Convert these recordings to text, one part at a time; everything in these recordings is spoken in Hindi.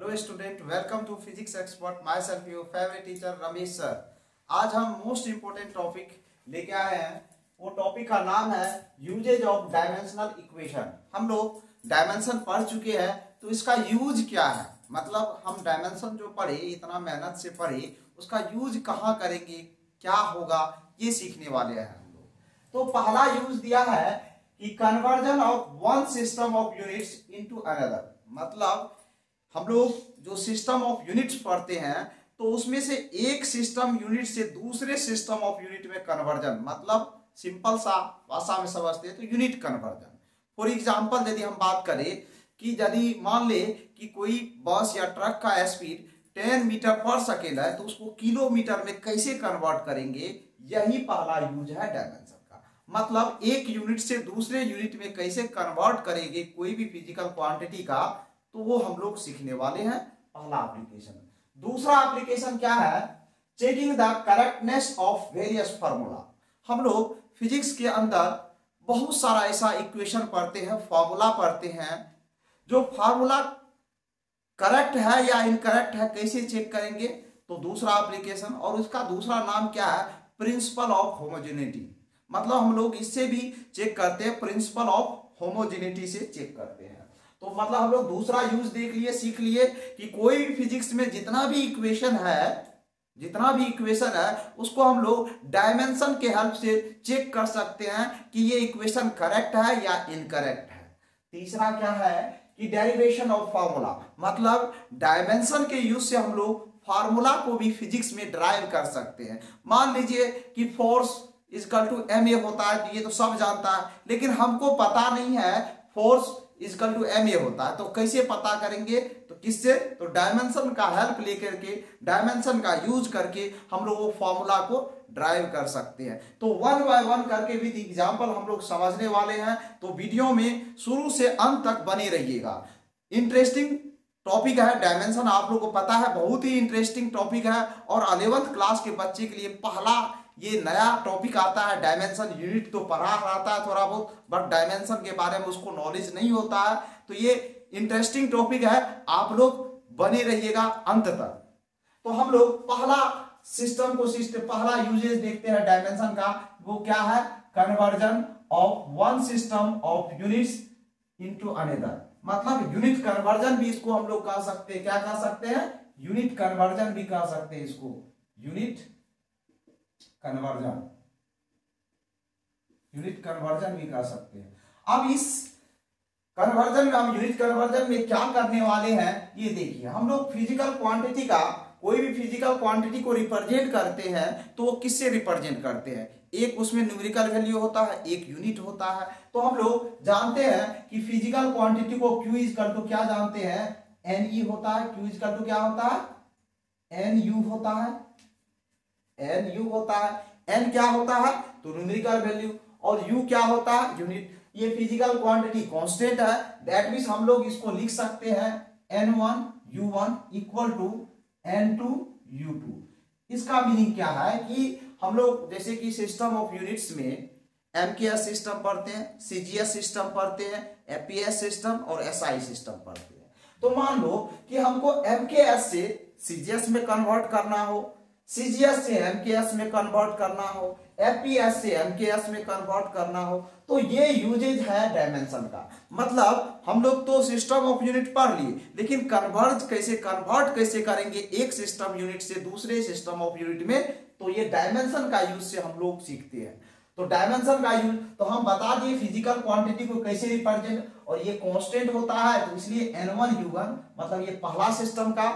Hello student, welcome to physics expert. Myself your favourite teacher Ramesh sir. आज हम मोस्ट इंपोर्टेंट टॉपिक लेके आए हैं। वो टॉपिक का नाम है यूजेज ऑफ डायमेंशनल इक्वेशन। हम लोग डायमेंशन पढ़ चुके हैं, तो इसका यूज क्या है, मतलब हम डायमेंशन जो पढ़े, इतना मेहनत से पढ़े, उसका यूज कहाँ करेंगे, क्या होगा, ये सीखने वाले हैं हम लोग। तो पहला यूज दिया है कि conversion of one system of units into another. मतलब हम लोग जो सिस्टम ऑफ यूनिट्स पढ़ते हैं, तो उसमें से एक सिस्टम यूनिट से दूसरे सिस्टम ऑफ यूनिट में कन्वर्जन, मतलब सिंपल सा भाषा में समझते हैं तो यूनिट कन्वर्जन। फॉर एग्जांपल यदि हम बात करें कि यदि मान ले कि कोई बस या ट्रक का स्पीड 10 मीटर पर सेकेंड है, तो उसको किलोमीटर में कैसे कन्वर्ट करेंगे, यही पहला यूज है डायमेंशन का। मतलब एक यूनिट से दूसरे यूनिट में कैसे कन्वर्ट करेंगे कोई भी फिजिकल क्वांटिटी का, तो वो हम लोग सीखने वाले हैं, पहला एप्लीकेशन। दूसरा एप्लीकेशन क्या है, checking the correctness of various formula. हम लोग फिजिक्स के अंदर बहुत सारा ऐसा इक्वेशन पढ़ते हैं, फार्मूला पढ़ते हैं, जो फार्मूला करेक्ट है या इनकरेक्ट है कैसे चेक करेंगे, तो दूसरा एप्लीकेशन। और उसका दूसरा नाम क्या है, प्रिंसिपल ऑफ होमोजेनिटी। मतलब हम लोग इससे भी चेक करते हैं, प्रिंसिपल ऑफ होमोजेनिटी से चेक करते हैं। तो मतलब हम लोग दूसरा यूज देख लिए, सीख लिए कि कोई भी फिजिक्स में जितना भी इक्वेशन है उसको हम लोग डायमेंशन के हेल्प से चेक कर सकते हैं कि ये इक्वेशन करेक्ट है या इनकरेक्ट है। तीसरा क्या है कि डेरिवेशन ऑफ फार्मूला। मतलब डायमेंशन के यूज से हम लोग फार्मूला को भी फिजिक्स में ड्राइव कर सकते हैं। मान लीजिए कि फोर्स इक्वल टू ma होता है, तो ये तो सब जानता है, लेकिन हमको पता नहीं है फोर्स इक्वल टू ma होता है, तो कैसे पता करेंगे, तो किससे, तो डायमेंशन का हेल्प लेकर के, डायमेंशन का यूज करके हम लोग वो फॉर्मूला को ड्राइव कर सकते हैं। तो वन बाय वन करके भी एग्जांपल हम लोग समझने वाले हैं, तो वीडियो में शुरू से अंत तक बने रहिएगा। इंटरेस्टिंग टॉपिक है डायमेंशन, आप लोग को पता है बहुत ही इंटरेस्टिंग टॉपिक है, और 11th क्लास के बच्चे के लिए पहला ये नया टॉपिक आता है। डायमेंशन यूनिट तो पढ़ा रहता है थोड़ा बहुत, बट डायमेंशन के बारे में उसको नॉलेज नहीं होता है, तो ये इंटरेस्टिंग टॉपिक है, आप लोग बने रहिएगा अंत तक। तो हम लोग पहला पहला यूजेज देखते हैं डायमेंशन का, वो क्या है, conversion of one system of units into another. मतलब यूनिट कन्वर्जन भी इसको हम लोग कह सकते हैं, क्या कह सकते हैं, यूनिट कन्वर्जन भी कह सकते हैं इसको, यूनिट कन्वर्जन भी कर सकते हैं। अब इस कन्वर्जन में, हम यूनिट कन्वर्जन में क्या करने वाले हैं, ये देखिए। हम लोग फिजिकल क्वांटिटी का, कोई भी फिजिकल क्वांटिटी को रिप्रेजेंट करते हैं, तो वो किससे रिप्रेजेंट करते हैं, एक उसमें न्यूमेरिकल वैल्यू होता है, एक यूनिट होता है। तो हम लोग जानते हैं कि फिजिकल क्वांटिटी को Q इक्वल टू क्या जानते हैं, NE होता है। Q इक्वल टू क्या होता है, NU होता है, NU होता है। N क्या होता है, तो न्यूमेरिकल वैल्यू, और U क्या होता है, यूनिट। ये फिजिकल क्वांटिटी कांस्टेंट है, दैट मींस हम लोग इसको लिख सकते हैं N1 U1 equal to N2 U2। इसका मीनिंग क्या है कि हम लोग जैसे कि सिस्टम ऑफ यूनिट्स में MKS सिस्टम पढ़ते हैं, CGS सिस्टम पढ़ते हैं, APS सिस्टम और SI सिस्टम पढ़ते हैं। तो मान लो कि हमको MKS से CGS में कन्वर्ट करना हो, CGS से MKS में कन्वर्ट करना हो, APS से MKS में कन्वर्ट करना हो, तो ये यूजेज है डायमेंशन का। मतलब हम लोग तो सिस्टम ऑफ यूनिट पढ़ लिए, लेकिन कन्वर्ट कैसे करेंगे एक सिस्टम यूनिट से दूसरे सिस्टम ऑफ यूनिट में, तो ये डायमेंशन का यूज से हम लोग सीखते हैं। तो डायमेंशन का यूज तो हम बता दिए फिजिकल क्वांटिटी को कैसे रिप्रेजेंट, और ये कांस्टेंट होता है, तो इसलिए N1 U1, मतलब ये पहला सिस्टम का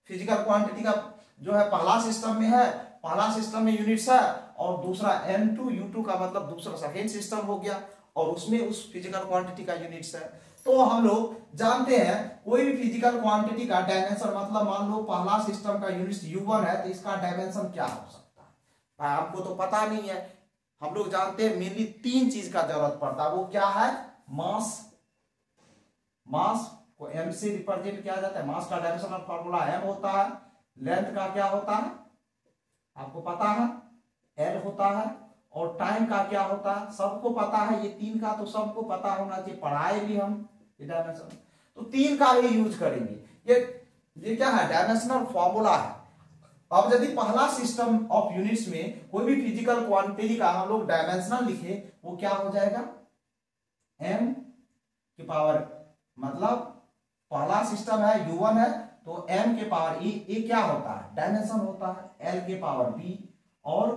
फिजिकल क्वांटिटी का जो है पहला सिस्टम में है, पहला सिस्टम में यूनिट्स है, और दूसरा N2 U2 का मतलब दूसरा सेकेंड सिस्टम हो गया, और उसमें उस फिजिकल क्वांटिटी का यूनिट्स है। तो हम लोग जानते हैं कोई भी फिजिकल क्वांटिटी का डायमेंशन, मतलब मान लो पहला सिस्टम का यूनिट U1 है, तो इसका डायमेंशन क्या हो सकता है, भाई हमको तो पता नहीं है। हम लोग जानते हैं मेनली 3 चीज का जरूरत पड़ता है, वो क्या है, मास को m से रिप्रेजेंट किया जाता है, मास का डायमेंशनल फार्मूला m होता है, लेंथ का क्या होता है आपको पता है, L होता है, और टाइम का क्या होता है सबको पता है, ये 3 का तो सबको पता होना चाहिए, पढ़ाए भी हम ये डायमेंशन। तो 3 का ही यूज करेंगे। ये ये क्या है, डायमेंशनल फॉर्मूला है। अब यदि पहला सिस्टम ऑफ यूनिट्स में कोई भी फिजिकल क्वांटिटी का हम लोग डायमेंशनल लिखे, वो क्या हो जाएगा, m की पावर, मतलब पहला सिस्टम है u1 है तो m के पावर ए क्या होता है, डायमेंशन होता है, l के पावर b और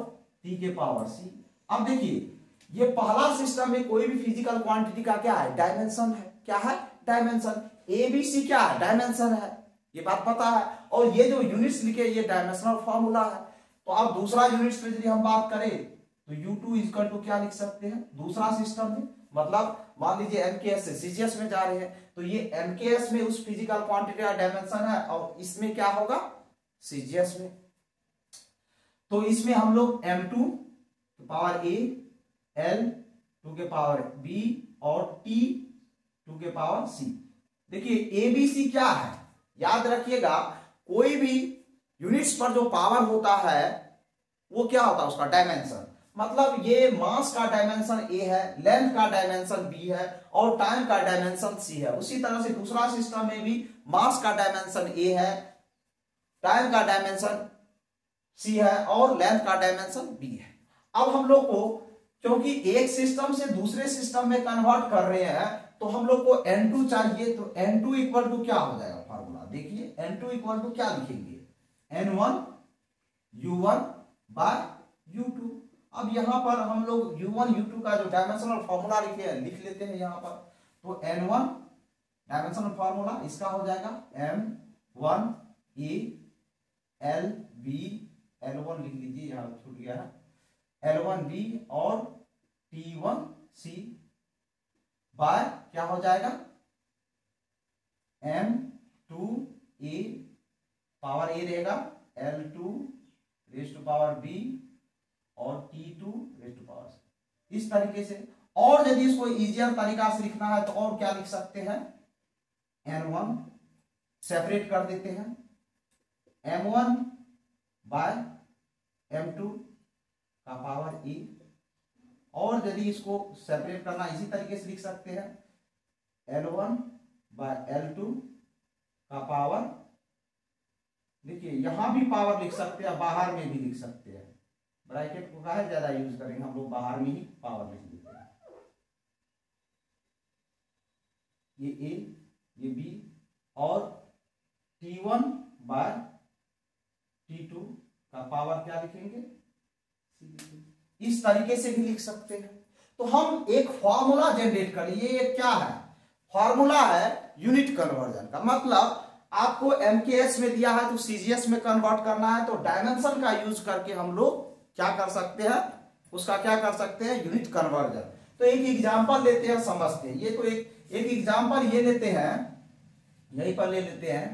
t के पावर c। अब देखिए ये पहला सिस्टम में कोई भी फिजिकल क्वांटिटी का क्या है, डायमेंशन है, क्या है, डायमेंशन। ए बी सी क्या है, डायमेंशन है, ये बात पता है। और ये जो यूनिट्स लिखे ये डायमेंशनल फॉर्मूला है। तो अब दूसरा यूनिट्स पे यदि हम बात करें तो u2 इक्वल टू क्या लिख सकते हैं, दूसरा सिस्टम में, मतलब मान लीजिए एमकेएस से सीजीएस में जा रहे हैं तो ये एमकेएस में उस फिजिकल क्वांटिटी का डायमेंशन है और इसमें क्या होगा, सीजीएस में। तो इसमें हम लोग m2 के पावर a, l 2 के पावर b और t 2 के पावर c। देखिए a b c क्या है, याद रखिएगा कोई भी यूनिट्स पर जो पावर होता है वो क्या होता है, उसका डायमेंशन। मतलब ये मास का डायमेंशन a है, लेंथ का डायमेंशन b है और टाइम का डायमेंशन c है। उसी तरह से दूसरा सिस्टम में भी मास का डायमेंशन a है, टाइम का डायमेंशन c है और लेंथ का डायमेंशन b है। अब हम लोग को क्योंकि एक सिस्टम से दूसरे सिस्टम में कन्वर्ट कर रहे हैं तो हम लोग को n2 चाहिए, तो n2 इक्वल टू क्या हो जाएगा फार्मूला, देखिए n2 इक्वल टू क्या लिखेंगे, n1 u1 बाय u2। अब यहां पर हम लोग u1 u2 का जो डायमेंशनल फार्मूला लिख लेते हैं यहां पर। तो n1 डायमेंशनल फार्मूला इसका हो जाएगा m1 a l b, l1 लिख लीजिए, यहां छूट गया है, l1 b और t1 c बाय क्या हो जाएगा, m2 a पावर a रहेगा, l2 raise to power b और t2 raise to power c, इस तरीके से। और यदि इसको इजियर तरीका से लिखना है तो और क्या लिख सकते हैं, n1 सेपरेट कर देते हैं, m1 बाय m2 का पावर a, और यदि इसको सेपरेट करना इसी तरीके से लिख सकते हैं, L1 बाय L2 का पावर, देखिए यहां भी पावर लिख सकते हैं, बाहर में भी लिख सकते हैं, ब्रैकेट को काहे ज्यादा यूज करेंगे, हम लोग बाहर में ही पावर लिख देते हैं, ये A ये B और T1 बाय T2 का पावर क्या लिखेंगे, इस तरीके से भी लिख सकते हैं। तो हम एक फॉर्मूला जनरेट कर लिए, ये क्या है, फॉर्मूला है यूनिट कन्वर्जन का। मतलब आपको एमकेएस में दिया है तो सीजीएस में कन्वर्ट करना है, तो डायमेंशन का यूज करके हम लोग क्या कर सकते हैं, उसका क्या कर सकते हैं, यूनिट कन्वर्जन। तो एक एग्जांपल लेते हैं, समझते हैं। ये तो एक एग्जांपल ये लेते हैं, यहीं पर ले लेते हैं,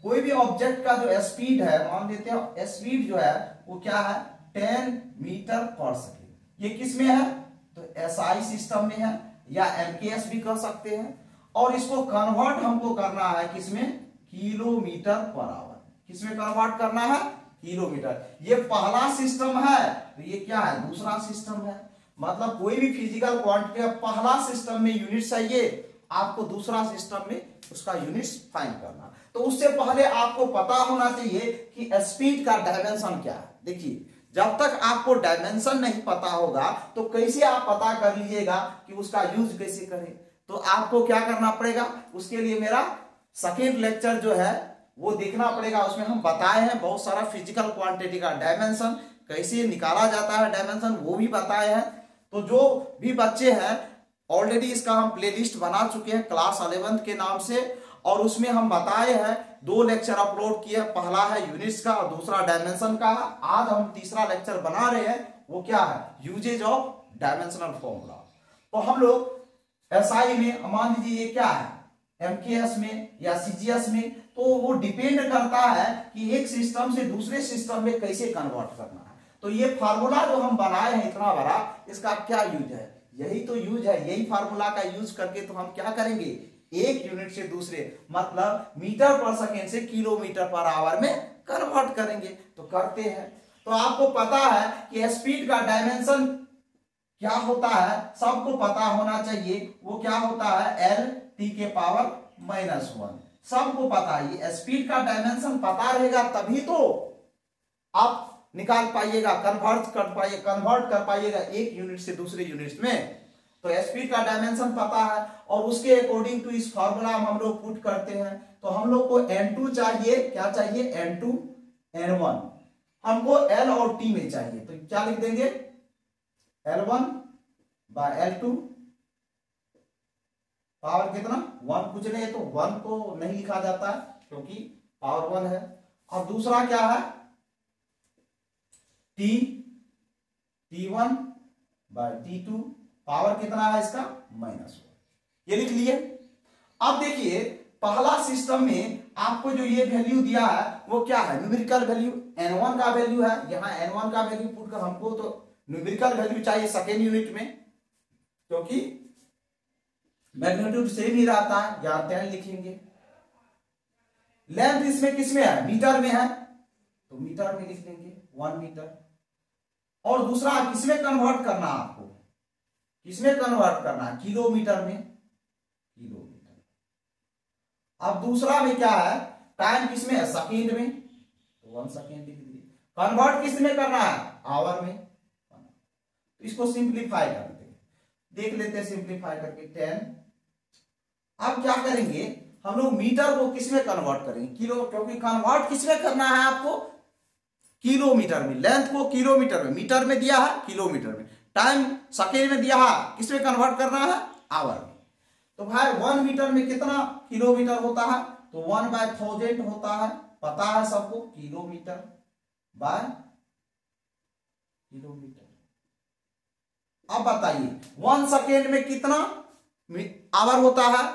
कोई भी ऑब्जेक्ट का जो स्पीड है, मान लेते हैं स्पीड जो है वो क्या है, 10 मीटर पर सेकेंड। ये किस में है, तो एसआई सिस्टम में है, या एमकेएस भी कर सकते हैं। और इसको कन्वर्ट हमको करना है किसमें, किलोमीटर पर आवर। किसमें कन्वर्ट करना है, किलोमीटर। ये पहला सिस्टम है तो ये क्या है, दूसरा सिस्टम है। मतलब कोई भी फिजिकल क्वांटिटी का पहला सिस्टम में यूनिट चाहिए, आपको दूसरा सिस्टम में उसका यूनिट्स फाइंड करना। तो उससे पहले आपको पता होना चाहिए कि स्पीड का डायमेंशन क्या है। देखिए जब तक आपको डायमेंशन नहीं पता होगा तो कैसे आप पता कर लीजिएगा कि उसका यूज कैसे करें। तो आपको क्या करना पड़ेगा, उसके लिए मेरा सेकेंड लेक्चर जो है वो देखना पड़ेगा। उसमें हम बताए हैं बहुत सारा फिजिकल क्वांटिटी का डायमेंशन कैसे निकाला जाता है, डायमेंशन वो भी बताए हैं। तो जो भी बच्चे हैं ऑलरेडी इसका हम प्लेलिस्ट बना चुके हैं क्लास 11 के नाम से, और उसमें हम बताए हैं 2 लेक्चर अपलोड किए, पहला है यूनिट्स का और दूसरा डायमेंशन का। आज हम तीसरा लेक्चर बना रहे हैं, वो क्या है, यूजेज ऑफ डायमेंशनल फॉर्मूला। तो हम लोग एसआई में मान लीजिए ये क्या है, एमकेएस में या सीजीएस में, तो वो डिपेंड करता है कि एक सिस्टम से दूसरे सिस्टम में कैसे कन्वर्ट करना है। तो ये फार्मूला जो हम बनाए हैं इतना बड़ा, इसका क्या यूज है, यही तो यूज है। यही फार्मूला का यूज करके तो हम क्या करेंगे, एक यूनिट से दूसरे, मतलब मीटर पर सेकेंड से किलोमीटर पर आवर में कन्वर्ट करेंगे। तो करते हैं। तो आपको पता है कि स्पीड का डायमेंशन क्या होता है, सबको पता होना चाहिए। वो क्या होता है, एल टी के पावर -1। सबको पता है। ये स्पीड का डायमेंशन पता रहेगा तभी तो आप निकाल पाइएगा, कन्वर्ट कर पाइएगा एक यूनिट से दूसरे यूनिट में। तो स्पीड का डायमेंशन पता है और उसके अकॉर्डिंग टू इस फॉर्मूला हम लोग पुट करते हैं। तो हम लोग को n2 चाहिए, क्या चाहिए, n2 n1 हमको l और t में चाहिए। तो क्या लिख देंगे, l1 बाय l2 पावर कितना 1, कुछ नहीं है तो 1 को नहीं लिखा जाता है क्योंकि पावर 1 है। और दूसरा क्या है t1 बाय t2 पावर कितना है इसका -1, ये लिख लिए। अब देखिए पहला सिस्टम में आपको जो ये वैल्यू दिया है वो क्या है, न्यूमेरिकल वैल्यू n1 का वैल्यू है। यहाँ n1 का वैल्यू पुट कर हमको तो न्यूमेरिकल वैल्यू चाहिए सेकेंड यूनिट में, क्योंकि मैग्नीट्यूड सेम ही रहता है, यहाँ 10 लिखेंगे। लेंथ इसमें किसमें है, मीटर में है, तो मीटर में लिख देंगे 1 मीटर। और दूसरा किसमें कन्वर्ट करना है आपको, किसमें कन्वर्ट करना है, किलोमीटर में, किलोमीटर। अब दूसरा में क्या है, टाइम किसमें है, सेकेंड में, तो 1 सेकेंड लिख दिए। कन्वर्ट किसमें करना है, आवर में। तो इसको सिंप्लीफाई करते हैं, देख लेते हैं सिंप्लीफाई करके 10। अब क्या करेंगे हम लोग, मीटर को किसमें कन्वर्ट करेंगे, किलो, क्योंकि कन्वर्ट किसमें करना है आपको, किलोमीटर में। लेंथ को किलोमीटर में, मीटर में दिया है किलोमीटर में, टाइम सेकेंड में दिया है, किसमें कन्वर्ट करना है, आवर में। तो भाई 1 मीटर में कितना किलोमीटर होता है, तो 1/1000 होता है, पता है सबको, किलोमीटर बाय किलोमीटर। अब बताइए 1 सेकेंड में कितना आवर होता है,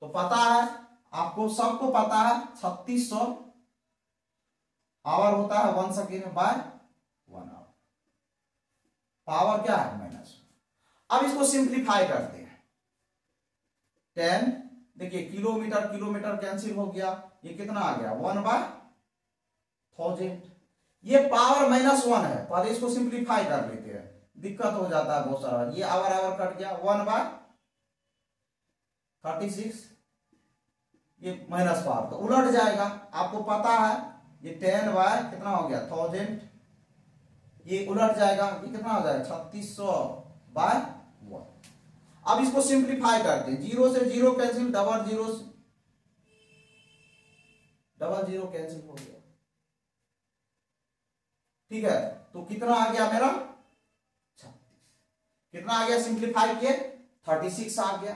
तो पता है आपको, सबको पता है 3600 आवर होता है 1 सेकेंड में बाय 1 आवर। पावर क्या है -1। अब इसको सिंप्लीफाई करते हैं 10, देखिए किलोमीटर किलोमीटर कैंसिल हो गया, ये कितना आ गया 1/1000। ये पावर -1 है, पहले इसको सिंप्लीफाई कर लेते हैं, दिक्कत हो जाता है बहुत सारा। ये आवर आवर कट गया, 1/36, ये माइनस पावर तो उलट जाएगा, आपको पता है। ये 10 बाय कितना हो गया 1000, ये उलट जाएगा, ये कितना हो जाएगा 3600/1। अब इसको सिंप्लीफाई करते हैं, 0 से 0 कैंसिल, डबल जीरो कैंसिल हो गया, ठीक है। तो कितना आ गया मेरा 36, कितना आ गया, सिंप्लीफाई किए 36 आ गया।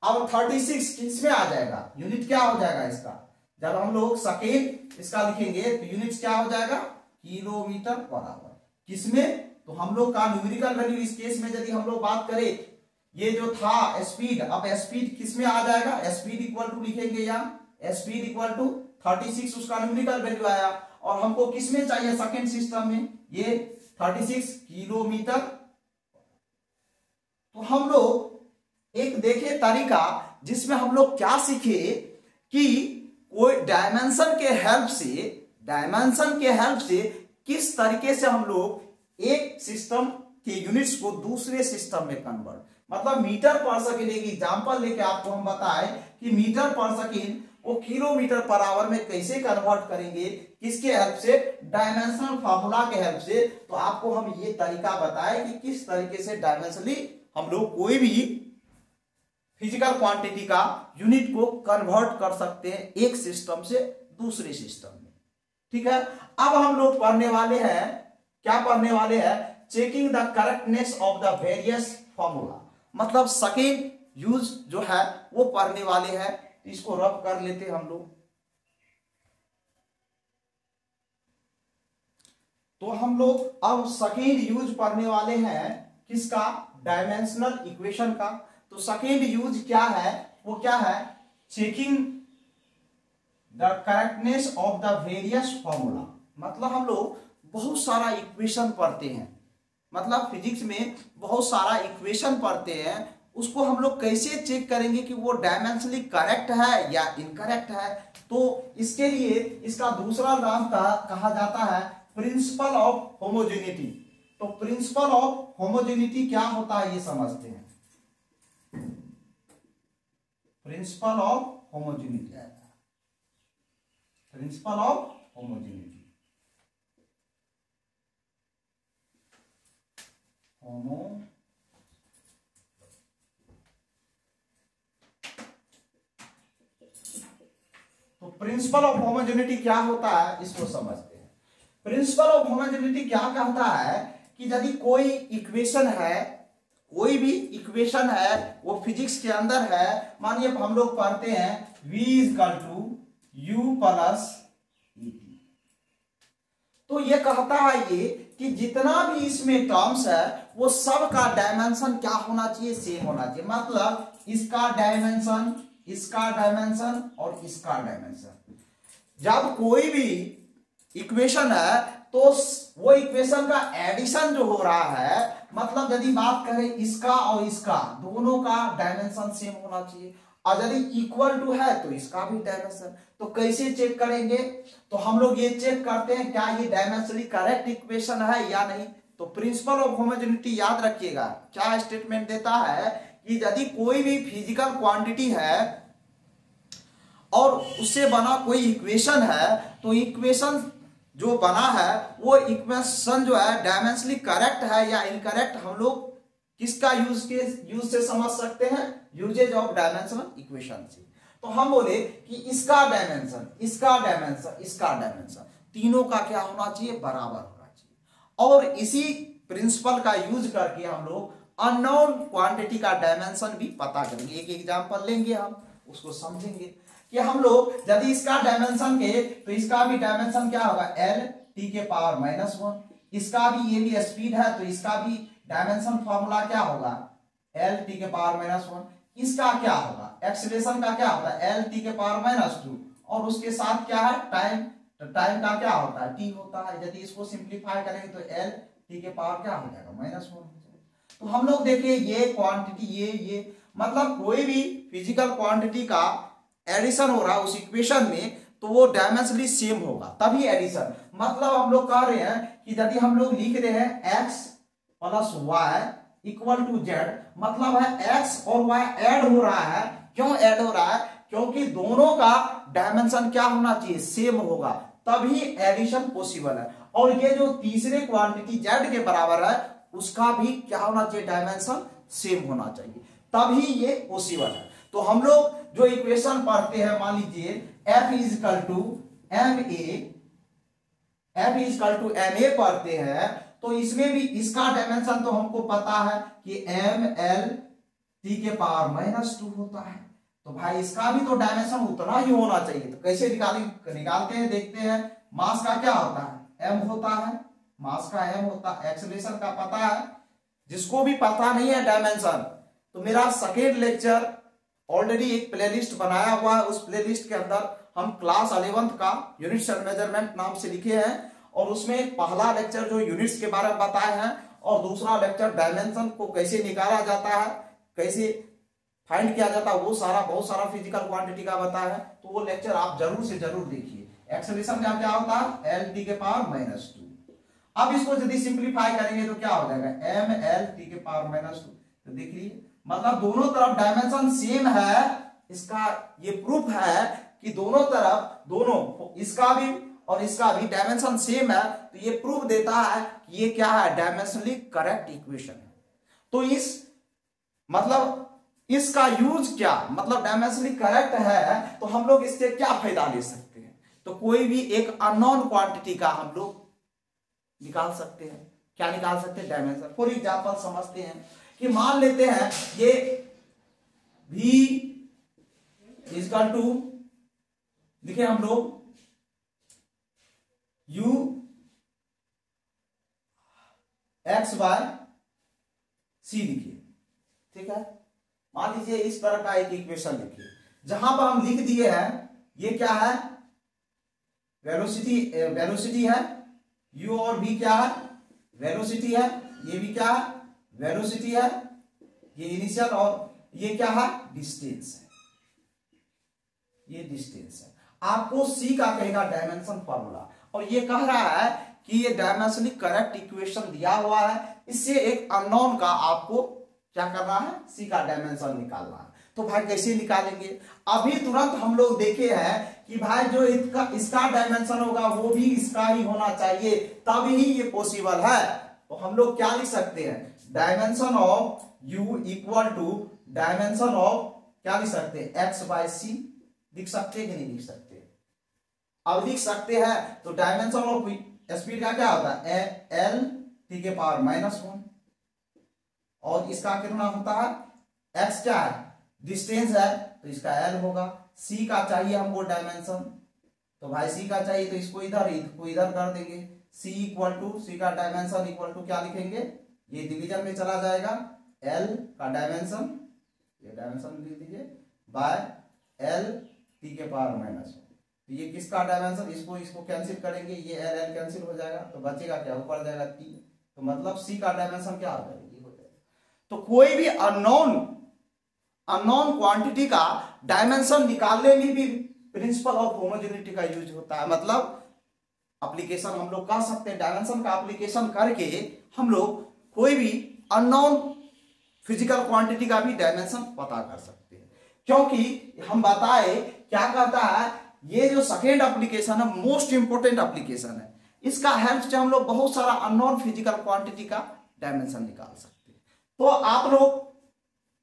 अब 36 किसमें आ जाएगा, यूनिट क्या हो जाएगा इसका, जब हम लोग सेकेंड इसका लिखेंगे तो यूनिट क्या हो जाएगा, किलोमीटर पर आवर। किसमें, तो हम लोग का न्यूमेरिकल वैल्यू इस केस में यदि हम लोग बात करें, ये जो था स्पीड, अब स्पीड किसमें आ जाएगा, स्पीड इक्वल टू लिखेंगे यहाँ, स्पीड इक्वल टू 36 उसका न्यूमेरिकल वैल्यू आया। और हमको किसमें चाहिए, सेकेंड सिस्टम में, ये 36 किलोमीटर। तो हम लोग एक देखे तरीका जिसमें हम लोग क्या सीखे कि कोई डायमेंशन के हेल्प से किस तरीके से हम लोग एक सिस्टम के यूनिट्स को दूसरे सिस्टम में कन्वर्ट, मतलब मीटर पर सेकेंड, एक एग्जांपल लेके आपको हम बताएं कि मीटर पर सेकेंड वो किलोमीटर पर आवर में कैसे कन्वर्ट करेंगे, किसके हेल्प से, डायमेंशनल फार्मूला के हेल्प से। तो आपको हम ये तरीका बताएं कि किस तरीके से डायमेंशनली हम लोग कोई भी फिजिकल क्वांटिटी का यूनिट को कन्वर्ट कर सकते हैं एक सिस्टम से दूसरे सिस्टम में, ठीक है। अब हम लोग पढ़ने वाले हैं, क्या पढ़ने वाले हैं, checking the correctness of the various formula, मतलब सेकेंड यूज जो है वो पढ़ने वाले हैं। इसको रब कर लेते हम लोग। तो हम लोग अब सेकेंड यूज पढ़ने वाले हैं किसका, डायमेंशनल इक्वेशन का। तो सेकेंड यूज क्या है, वो क्या है, checking the correctness of the various formula. मतलब हम लोग बहुत सारा इक्वेशन पढ़ते हैं, मतलब फिजिक्स में बहुत सारा इक्वेशन पढ़ते हैं, उसको हम लोग कैसे चेक करेंगे कि वो डायमेंशनली करेक्ट है या इनकरेक्ट है। तो इसके लिए इसका दूसरा नाम कहा जाता है प्रिंसिपल ऑफ होमोजेनिटी। तो प्रिंसिपल ऑफ होमोजेनिटी क्या होता है ये समझते हैं। Principle of homogeneity, principle of homogeneity, तो प्रिंसिपल ऑफ होमोजेनिटी क्या होता है इसको समझते हैं। प्रिंसिपल ऑफ होमोजेनिटी क्या कहता है कि यदि कोई इक्वेशन है, कोई भी इक्वेशन है वो फिजिक्स के अंदर है, मानिए हम लोग पढ़ते हैं v equal to U plus at, तो ये कहता है ये कि जितना भी इसमें टर्म्स है वो सब का डायमेंशन क्या होना चाहिए, सेम होना चाहिए। मतलब इसका डायमेंशन, इसका डायमेंशन और इसका डायमेंशन। जब कोई भी इक्वेशन है तो वो इक्वेशन का एडिशन जो हो रहा है, मतलब यदि बात करें इसका और इसका, दोनों का डायमेंशन सेम होना चाहिए, और यदि इक्वल टू है तो इसका भी डायमेंशन। तो कैसे चेक करेंगे, तो हम लोग ये चेक करते हैं क्या ये डायमेंशनली करेक्ट इक्वेशन है या नहीं। तो प्रिंसिपल ऑफ होमोजेनिटी याद रखिएगा, क्या स्टेटमेंट देता है कि यदि कोई भी फिजिकल क्वांटिटी है और उससे बना कोई इक्वेशन है, तो इक्वेशन जो बना है वो इक्वेशन जो है डायमेंशनली करेक्ट है या इनकरेक्ट, हम लोग किसका यूज से समझ सकते हैं, यूजेज ऑफ डायमेंशनल इक्वेशन से। तो हम बोले कि इसका डायमेंशन, इसका डायमेंशन, इसका डायमेंशन, तीनों का क्या होना चाहिए, बराबर होना चाहिए। और इसी प्रिंसिपल का यूज करके हम लोग अननोन क्वांटिटी का डायमेंशन भी पता करेंगे। एक एग्जांपल लेंगे, हम उसको समझेंगे कि हम लोग यदि इसका डायमेंशन के, तो इसका भी डायमेंशन क्या होगा, एल टी के पावर -1। इसका भी, ये भी स्पीड है तो इसका भी डायमेंशन फॉर्मूला क्या होगा, एल टी के पावर -1। इसका क्या होगा, एक्सीलरेशन का क्या होता है, एल टी के पावर -2, और उसके साथ क्या है, टाइम, तो टाइम का क्या होता है, टी होता है। यदि इसको सिंप्लीफाई करेंगे तो एल टी के पावर क्या हो जाएगा, -1 हो जाएगा। तो हम लोग देखिए ये क्वांटिटी, ये मतलब कोई भी फिजिकल क्वांटिटी का एडिशन हो रहा है उस इक्वेशन में, तो वो डायमेंशनली सेम होगा, तभी एडिशन। मतलब हम लोग कह रहे हैं कि यदि हम लोग लिख रहे हैं x plus Y equal to Z, मतलब है x और y ऐड हो रहा है। क्यों ऐड हो रहा है, क्योंकि दोनों का डायमेंशन क्या होना चाहिए, सेम होगा, तभी एडिशन पॉसिबल है। और ये जो तीसरे क्वांटिटी z के बराबर है उसका भी क्या होना चाहिए, डायमेंशन सेम होना चाहिए, तभी ये पॉसिबल है। तो हम लोग जो इक्वेशन पढ़ते हैं, मान लीजिए f is equal to ma पढ़ते हैं, तो इसमें भी इसका डायमेंशन तो हमको पता है कि ml t के पावर -2 होता है। तो भाई इसका भी तो डायमेंशन उतना ही होना चाहिए। तो कैसे निकालते हैं, देखते हैं। मास का क्या होता है, m होता है, मास का m होता है, एक्सेलरेशन का पता है। जिसको भी पता नहीं है डायमेंशन, तो मेरा सेकेंड लेक्चर ऑलरेडी एक प्लेलिस्ट बनाया हुआ है, उस प्लेलिस्ट के अंदर हम क्लास 11th का यूनिट्स एंड मेजरमेंट नाम से लिखे हैं, और उसमें पहला लेक्चर जो यूनिट्स के बारे में बताए हैं, और दूसरा लेक्चर डायमेंशन को कैसे निकाला जाता है, कैसे फाइंड किया जाता है, वो सारा बहुत सारा फिजिकल क्वांटिटी का बताया है। तो वो लेक्चर आप जरूर से जरूर देखिए। एक्सेलरेशन का क्या होता है, एल टी के पावर -2। अब इसको यदि सिंप्लीफाई करेंगे तो क्या हो जाएगा, एम एल टी के पावर -2। तो देख लीजिए, मतलब दोनों तरफ डायमेंशन सेम है। इसका ये प्रूफ है कि दोनों तरफ, दोनों इसका भी और इसका भी डायमेंशन सेम है। तो ये प्रूफ देता है कि ये क्या है, डायमेंशनली करेक्ट इक्वेशन है। तो इस मतलब इसका यूज क्या, मतलब डायमेंशनली करेक्ट है, तो हम लोग इससे क्या फायदा ले सकते हैं। तो कोई भी एक अननोन क्वांटिटी का हम लोग निकाल सकते हैं। क्या निकाल सकते हैं, डायमेंशन। फॉर एग्जांपल समझते हैं कि मान लेते हैं ये v इक्वल टू, लिखे हम लोग u x y c लिखिए, ठीक है। मान लीजिए इस तरह का एक इक्वेशन लिखिए, जहां पर हम लिख दिए हैं ये क्या है, वेलोसिटी है, u और v क्या है, वेलोसिटी है, ये भी क्या है, वेलोसिटी है, ये इनिशियल, और ये क्या है, डिस्टेंस है, ये डिस्टेंस है। आपको c का कहेगा डायमेंशन फॉर्मूला, और ये कह रहा है कि ये डायमेंशनली करेक्ट इक्वेशन दिया हुआ है, इससे एक अननोन का आपको क्या करना है, c का डायमेंशन निकालना है। तो भाई कैसे निकालेंगे? अभी तुरंत हम लोग देखे हैं कि भाई जो इसका डायमेंशन होगा वो भी इसका ही होना चाहिए, तब ही ये पॉसिबल है। तो हम लोग क्या लिख सकते हैं? Dimension of u equal to dimension of क्या लिख सकते हैं? x/c लिख सकते हैं कि नहीं लिख सकते? अब लिख सकते हैं। तो डायमेंशन ऑफ स्पीड का क्या होता है? l t के पावर -1 और इसका कितना होता है? x क्या है? डिस्टेंस है तो इसका l होगा। c का चाहिए हमको डायमेंशन, तो भाई c का चाहिए तो इसको इधर कर देंगे। c इक्वल टू c का डायमेंशन इक्वल टू क्या लिखेंगे? ये डिवीजन में चला जाएगा, l का डायमेंशन, ये डायमेंशन लिख दीजिए, बाय l t के पावर -1। तो ये किसका डायमेंशन? इसको कैंसिल करेंगे, ये l कैंसिल हो जाएगा, तो बचेगा क्या? ऊपर जाएगा t। तो मतलब c का डायमेंशन क्या होगा? ये हो जाएगा। तो कोई भी अननोन क्वांटिटी का डायमेंशन निकालने में भी प्रिंसिपल ऑफ होमोजेनिटी का यूज होता है। मतलब एप्लीकेशन हम लोग कर सकते हैं, डायमेंशन का एप्लीकेशन करके हम लोग कोई भी अननोन फिजिकल क्वांटिटी का भी डायमेंशन पता कर सकते हैं। क्योंकि हम बताए क्या कहता है, ये जो सेकेंड एप्लीकेशन है मोस्ट इंपोर्टेंट एप्लीकेशन है, इसका हेल्प से हम लोग बहुत सारा अननोन फिजिकल क्वांटिटी का डायमेंशन निकाल सकते हैं। तो आप लोग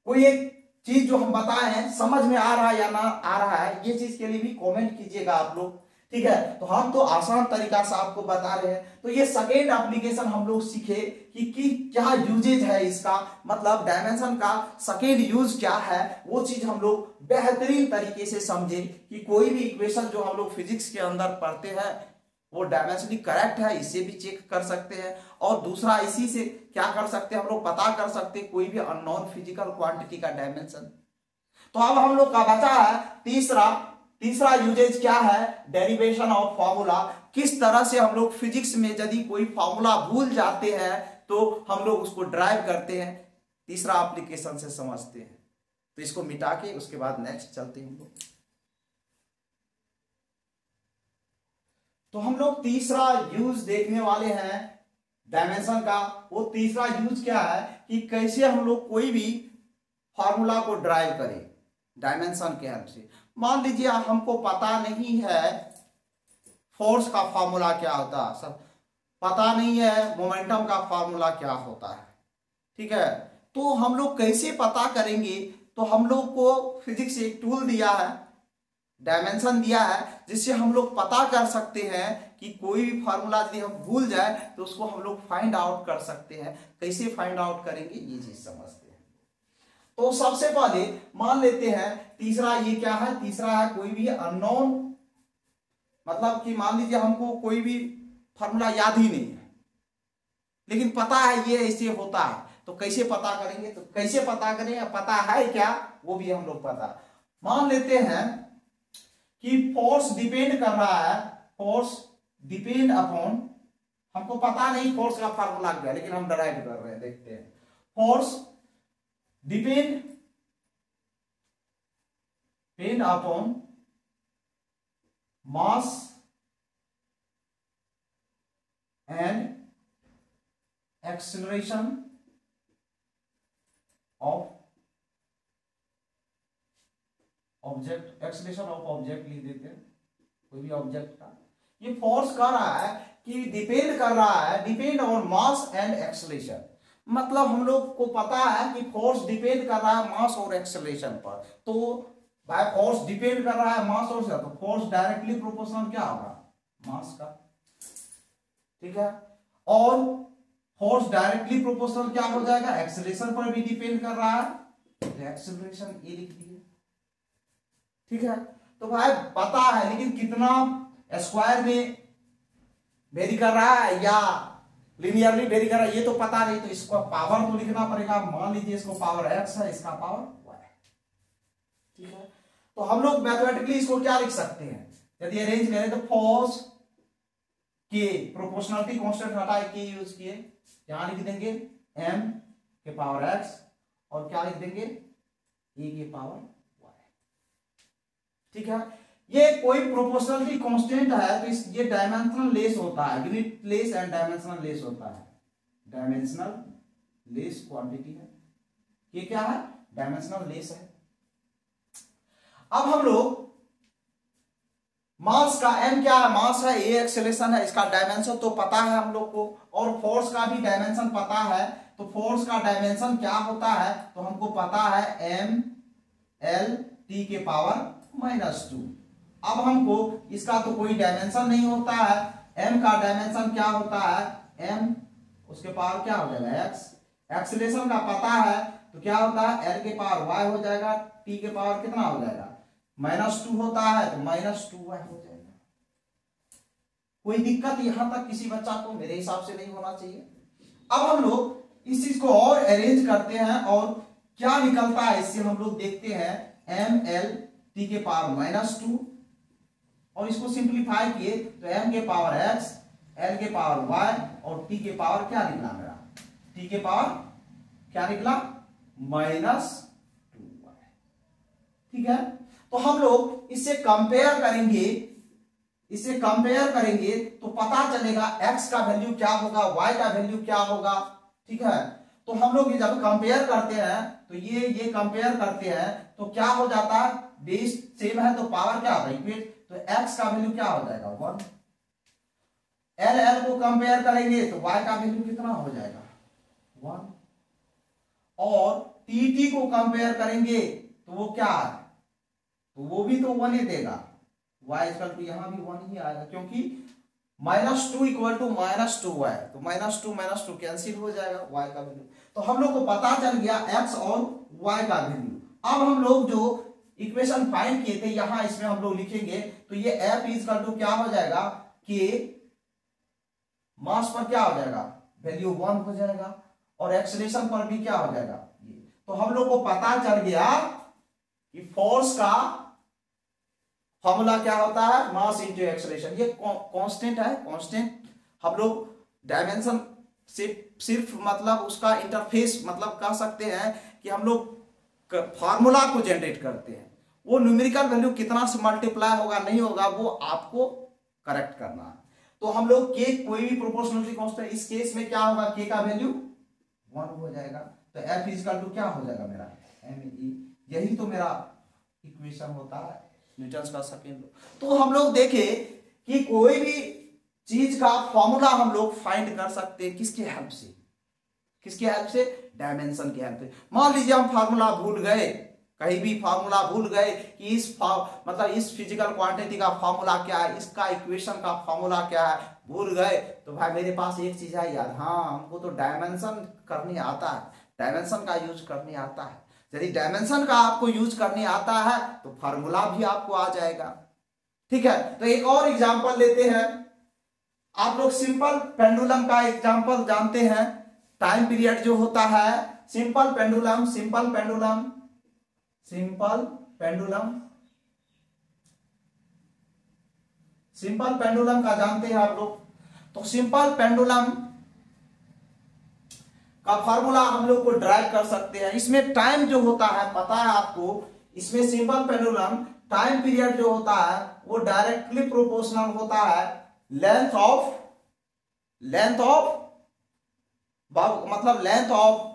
कोई एक चीज जो हम बताए हैं समझ में आ रहा है या ना आ रहा है, ये चीज के लिए भी कमेंट कीजिएगा आप लोग, ठीक है? तो हम तो आसान तरीका से आपको बता रहे हैं। तो ये सेकेंड एप्लीकेशन हम लोग सीखे कि क्या यूजेज है इसका, मतलब डायमेंशन का सेकेंड यूज क्या है, वो चीज हम लोग बेहतरीन तरीके से समझे कि कोई भी इक्वेशन जो हम लोग फिजिक्स के अंदर पढ़ते हैं वो डायमेंशनली करेक्ट है, इसे भी चेक कर सकते हैं। और दूसरा इसी से क्या कर सकते हैं, हम लोग पता कर सकते हैं कोई भी अननोन फिजिकल क्वांटिटी का डायमेंशन। तो अब हम लोग का बचा है तीसरा यूजेज क्या है? Derivation of formula. किस तरह से हम लोग फिजिक्स में यदि कोई फॉर्मूला भूल जाते हैं तो हम लोग उसको ड्राइव करते हैं, तीसरा एप्लीकेशन से समझते हैं। तो इसको मिटा के उसके बाद नेक्स्ट चलते हैं हम लोग। तो हम लोग तीसरा यूज देखने वाले हैं डायमेंशन का। वो तीसरा यूज क्या है कि कैसे हम लोग कोई भी फॉर्मूला को ड्राइव करें डायमेंशन के हेल्प से। मान लीजिए हमको पता नहीं है फोर्स का फॉर्मूला क्या होता है, सब पता नहीं है मोमेंटम का फॉर्मूला क्या होता है, ठीक है? तो हम लोग कैसे पता करेंगे? तो हम लोग को फिजिक्स एक टूल दिया है, डायमेंशन दिया है, जिससे हम लोग पता कर सकते हैं कि कोई भी फार्मूला यदि हम भूल जाए तो उसको हम लोग फाइंड आउट कर सकते हैं। कैसे फाइंड आउट करेंगे ये चीज समझते हैं। तो सबसे पहले मान लेते हैं तीसरा, ये क्या है? तीसरा है कोई भी अननोन, मतलब कि मान लीजिए हमको कोई भी फार्मूला याद ही नहीं है लेकिन पता है ये ऐसे होता है, तो कैसे पता करेंगे? तो कैसे पता करेंगे, पता है क्या वो भी हम लोग पता। मान लेते हैं कि फोर्स डिपेंड कर रहा है, फोर्स डिपेंड अपॉन, हमको पता नहीं फोर्स का फार्मूला क्या, लेकिन हम डराइव कर रहे हैं, देखते हैं। Force depend upon mass and acceleration of object, acceleration of object लिख देते हैं, कोई भी ऑब्जेक्ट का। ये फोर्स कर रहा है कि डिपेंड कर रहा है, depend on mass and acceleration. मतलब हम लोग को पता है कि फोर्स डिपेंड कर रहा है मास और एक्सेलरेशन पर। तो भाई फोर्स डिपेंड कर रहा है मास और, तो फोर्स डायरेक्टली प्रोपोर्शनल क्या होगा? मास का, ठीक है? और फोर्स डायरेक्टली प्रोपोर्शनल क्या हो जाएगा? एक्सेलरेशन पर भी डिपेंड कर रहा है, तो एक्सेलरेशन ये लिख दिए, ठीक है? तो भाई पता है लेकिन कितना स्क्वायर में वेरी कर रहा है या लिनियरली वेरी कर रहा है ये तो पता नहीं, तो इसको पावर तो लिखना पड़ेगा। मान लीजिए इसको पावर x है, इसका पावर y है, ठीक है? तो हम लोग मैथमेटिकली इसको क्या लिख सकते हैं? यदि अरेंज करें तो फोर्स के प्रोपोर्शनलिटी कांस्टेंट हटाए के यूज किए, यहां लिख देंगे m के पावर x और क्या लिख देंगे a के पावर y, ठीक है? ये कोई प्रोपोर्शनलिटी कांस्टेंट है तो ये डायमेंशनल लेस होता है, unit less and dimensional less होता है। डायमेंशनल लेस क्वांटिटी है, ये क्या है? डायमेंशनल लेस है, अब हम लोग मास का m क्या है, मास है, a एक्सेलरेशन है, इसका डायमेंशन तो पता है हम लोग को, और फोर्स का भी डायमेंशन पता है। तो फोर्स का डायमेंशन क्या होता है, तो हमको पता है m l t के पावर -2। अब हमको इसका तो कोई डायमेंशन नहीं होता है, m का डायमेंशन क्या होता है, m उसके पावर क्या हो जाएगा x, एक्सेलरेशन का पता है तो क्या होता है l के पावर y हो जाएगा, t के पावर कितना हो जाएगा -2 होता है तो -2y हो जाएगा। कोई दिक्कत यहां तक किसी बच्चा को मेरे हिसाब से नहीं होना चाहिए। अब हम लोग इस चीज को और अरेंज करते हैं और क्या निकलता है इससे हम लोग देखते हैं, m l t के पावर -2 और इसको सिंप्लीफाई किए तो m के पावर x, l के पावर y और t के पावर क्या निकला मेरा, t के पावर क्या निकला -2y। ठीक है, तो हम लोग इससे कंपेयर करेंगे, इससे कंपेयर करेंगे तो पता चलेगा x का वैल्यू क्या होगा, y का वैल्यू क्या होगा। ठीक है, तो हम लोग जब कंपेयर करते हैं तो ये कंपेयर करते हैं तो क्या हो जाता है, बेस सेम है तो पावर क्या होगा इक्वेट, तो x का वैल्यू क्या हो जाएगा 1। l को कंपेयर करेंगे तो y का वैल्यू कितना हो जाएगा 1, और tt को कंपेयर करेंगे तो वो क्या है, तो वो भी तो 1 ही देगा, y इक्वल टू यहां भी 1 ही आएगा क्योंकि -2 इक्वल टू -2y, तो -2 कैंसिल हो जाएगा y का वैल्यू। तो हम लोग को पता चल गया x और y का वैल्यू। अब हम लोग जो इक्वेशन फाइंड किए थे यहां इसमें हम लोग लिखेंगे तो ये f इक्वल टू क्या हो जाएगा कि मास पर क्या हो जाएगा वैल्यू 1 हो जाएगा और एक्सेलरेशन पर भी क्या हो जाएगा ये। तो हम लोग को पता चल गया कि फोर्स का फॉर्मूला क्या होता है, मास इनटू एक्सेलरेशन। ये कांस्टेंट है, कांस्टेंट हम लोग डायमेंशन से सिर्फ मतलब उसका इंटरफेस मतलब कह सकते हैं कि हम लोग फार्मूला को जनरेट करते हैं, वो न्यूमेरिकल वैल्यू कितना से मल्टीप्लाई होगा नहीं होगा वो आपको करेक्ट करना है। तो हम लोग के कोई भी प्रोपोर्शनलिटी कांस्टेंट, इस केस में क्या होगा के का वैल्यू 1 हो जाएगा, तो एफ इक्वल टू क्या हो जाएगा मेरा me, यही तो मेरा इक्वेशन होता है न्यूटन का सेकंड लॉ। तो हम लोग देखे कि कोई भी चीज का फॉर्मूला हम लोग फाइंड कर सकते हैं किसके हेल्प से, किसके हेल्प से, डायमेंशन के हेल्प से। मान लीजिए हम फार्मूला भूल गए, कहीं भी फार्मूला भूल गए कि इस मतलब इस फिजिकल क्वांटिटी का फार्मूला क्या है, इसका इक्वेशन का फार्मूला क्या है, भूल गए तो भाई मेरे पास एक चीज है याद, हाँ हमको तो डायमेंशन करने आता है, डायमेंशन का यूज करने आता है। यदि डायमेंशन का आपको यूज करने आता है तो फार्मूला भी आपको आ जाएगा। ठीक है, तो एक और एग्जांपल लेते हैं। आप लोग सिंपल पेंडुलम का एग्जांपल जानते हैं, टाइम पीरियड जो होता है, simple pendulum, simple pendulum, simple pendulum, simple pendulum का जानते हैं आप लोग। तो सिंपल पेंडुलम का फार्मूला हम लोग को ड्राइव कर सकते हैं। इसमें टाइम जो होता है पता है आपको, इसमें सिंपल पेंडुलम टाइम पीरियड जो होता है वो डायरेक्टली प्रोपोर्शनल होता है लेंथ ऑफ मतलब लेंथ ऑफ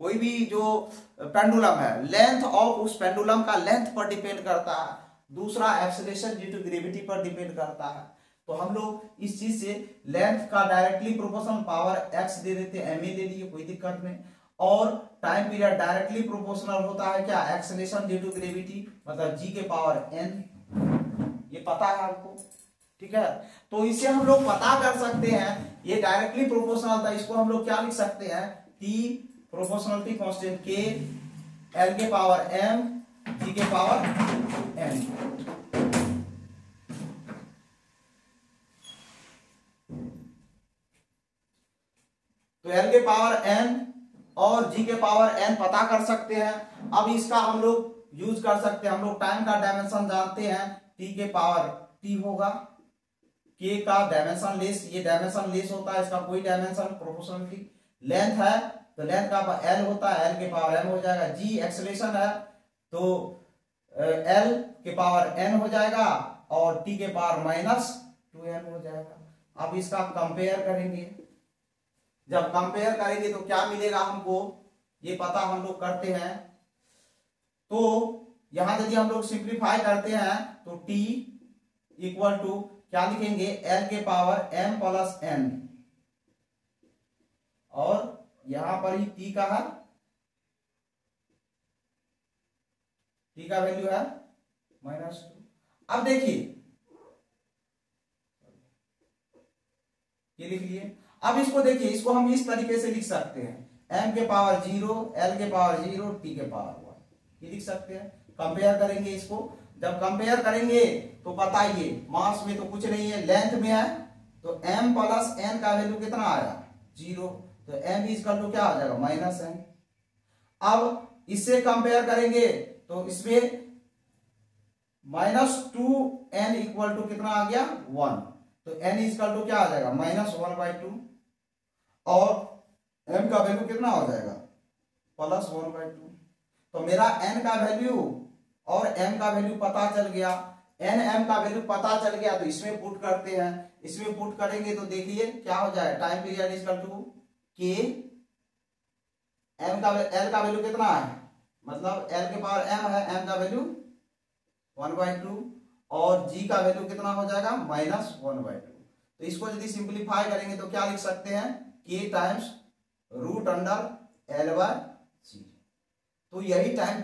कोई भी जो पेंडुलम है, लेंथ ऑफ उस पेंडुलम का लेंथ पर डिपेंड करता है, दूसरा एक्सेलरेशन ड्यू टू ग्रेविटी पर डिपेंड करता है। तो हम लोग इस चीज से लेंथ का डायरेक्टली प्रोपोर्शनल पावर x दे देते हैं, ma दे दिए, कोई दिक्कत नहीं। और टाइम पीरियड डायरेक्टली प्रोपोर्शनल होता है क्या, एक्सेलरेशन ड्यू टू ग्रेविटी मतलब g के पावर n, ये पता है आपको। ठीक है, तो इसे हम लोग पता कर सकते हैं, ये डायरेक्टली प्रोपोर्शनल था, इसको हम लोग क्या लिख सकते हैं, t proportionality constant k l के पावर m g के पावर n। तो l के पावर n और g के पावर n पता कर सकते हैं। अब इसका हम लोग यूज कर सकते हैं, हम लोग टाइम का डायमेंशन जानते हैं, t के पावर t होगा, k का डायमेंशन लेस, ये डायमेंशन लेस होता है, इसका कोई डायमेंशन प्रोपोर्शनलिटी, लेंथ है तो लेंथ का l होता है, l के पावर m हो जाएगा, g एक्सेलरेशन है तो l के पावर n हो जाएगा और t के पावर -2n हो जाएगा। अब इसका कंपेयर करेंगे, जब कंपेयर करेंगे तो क्या मिलेगा हमको, ये पता हम लोग करते हैं। तो यहां यदि हम लोग सिंप्लीफाई करते हैं तो t इक्वल टू क्या लिखेंगे, l के पावर m प्लस n, और यहां पर ही t का है, t का वैल्यू है -2। अब देखिए ये लिख लिए। अब इसको देखिए, इसको हम इस तरीके से लिख सकते हैं m के पावर 0, l के पावर 0, t के पावर 1, ये लिख सकते हैं। कंपेयर करेंगे इसको, जब कंपेयर करेंगे तो बताइए मास में तो कुछ नहीं है, लेंथ में है, तो m प्लस n का वैल्यू कितना आया 0, तो m इक्वल टू क्या आ जाएगा -n। अब इससे कंपेयर करेंगे तो इसमें -2n इक्वल टू कितना आ गया 1, तो n इक्वल टू क्या आ जाएगा -1/2, और m का वैल्यू कितना हो जाएगा +1/2। तो मेरा n का वैल्यू और m का वैल्यू पता चल गया, n m का वैल्यू पता चल गया, तो इसमें पुट करते हैं। इसमें पुट करेंगे तो देखिए क्या हो जाए, time period equal to k, m का l का वैल्यू कितना है, मतलब l के पावर m है, m का वैल्यू 1/2, और g का वैल्यू कितना हो जाएगा -1/2। तो इसको यदि सिंप्लीफाई करेंगे तो क्या लिख सकते हैं, k टाइम्स √L/c। तो यही टाइम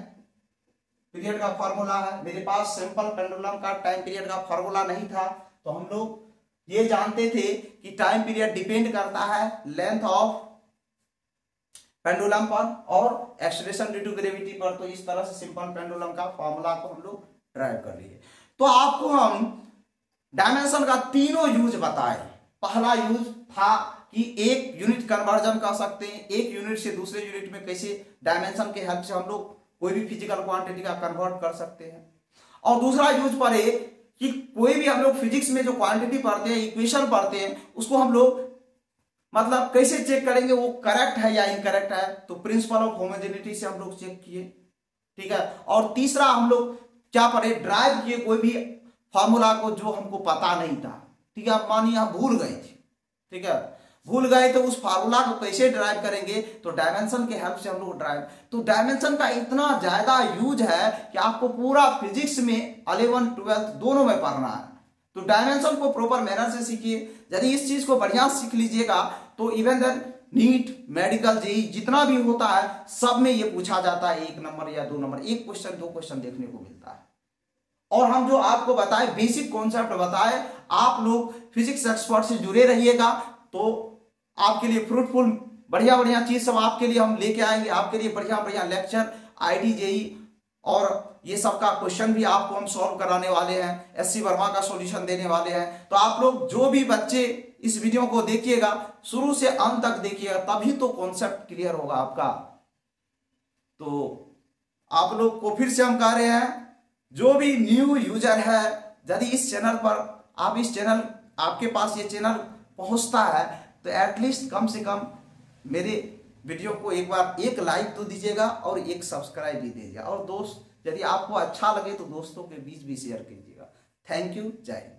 पीरियड का फॉर्मूला है। मेरे पास सिंपल पेंडुलम का टाइम पीरियड का फॉर्मूला नहीं था, तो हम लोग ये जानते थे कि टाइम पीरियड डिपेंड करता है लेंथ ऑफ पेंडुलम पर और एक्सेलरेशन ड्यू टू ग्रेविटी पर। तो इस तरह से सिंपल पेंडुलम का फॉर्मूला को हम लोग ड्राइव कर लिए। तो आपको हम डायमेंशन का तीनों यूज बताए। पहला यूज था कि एक यूनिट कन्वर्जन कर सकते हैं, एक यूनिट से दूसरे यूनिट में कैसे डायमेंशन के हेल्प से हम लोग कोई भी फिजिकल क्वांटिटी का कन्वर्ट कर सकते हैं। और दूसरा यूज पर है कि कोई भी हम लोग फिजिक्स में जो क्वांटिटी पढ़ते हैं, इक्वेशन पढ़ते हैं, उसको हम लोग मतलब कैसे चेक करेंगे वो करेक्ट है या इनकरेक्ट है, तो प्रिंसिपल ऑफ होमोजेनिटी से हम लोग चेक किए, ठीक है। और तीसरा हम लोग क्या पढ़े, ड्राइव किए कोई भी फॉर्मूला को जो हमको पता नहीं था, ठीक है। आप मानिए आप भूल गए थे, ठीक है, भूल गए तो उस फार्मूला को कैसे ड्राइव करेंगे, तो डायमेंशन के हेल्प से हम लोग ड्राइव। तो डायमेंशन का इतना ज्यादा यूज है कि आपको पूरा फिजिक्स में 11th 12th दोनों में पढ़ना है। तो डायमेंशन को प्रॉपर मैनर से सीखिए। यदि इस चीज को बढ़िया सीख लीजिएगा तो even then NEET, medical, JEE जितना भी होता है सब में ये पूछा जाता है, 1 नंबर या 2 नंबर, 1 क्वेश्चन 2 क्वेश्चन देखने को मिलता है। और हम जो आपको बताए बेसिक कॉन्सेप्ट बताए, आप लोग फिजिक्स एक्सपर्ट से जुड़े रहिएगा तो आपके लिए फ्रूटफुल बढ़िया बढ़िया चीज सब आपके लिए हम लेके आएंगे। आपके लिए बढ़िया बढ़िया लेक्चर, आईडी, जेई और ये सब का क्वेश्चन भी आपको हम सॉल्व कराने वाले हैं, एससी वर्मा का सॉल्यूशन देने वाले हैं। तो आप लोग जो भी बच्चे इस वीडियो को देखिएगा शुरू से अंत तक देखिएगा, तभी तो कॉन्सेप्ट क्लियर होगा आपका। तो आप लोग को फिर से हम कह रहे हैं, जो भी न्यू यूजर है, यदि इस चैनल पर आप इस चैनल आपके पास ये चैनल पहुंचता है तो एटलीस्ट कम से कम मेरे वीडियो को एक बार एक लाइक तो दीजिएगा और एक सब्सक्राइब भी दीजिएगा। और दोस्त यदि आपको अच्छा लगे तो दोस्तों के बीच भी शेयर कीजिएगा। थैंक यू, जय हिंद।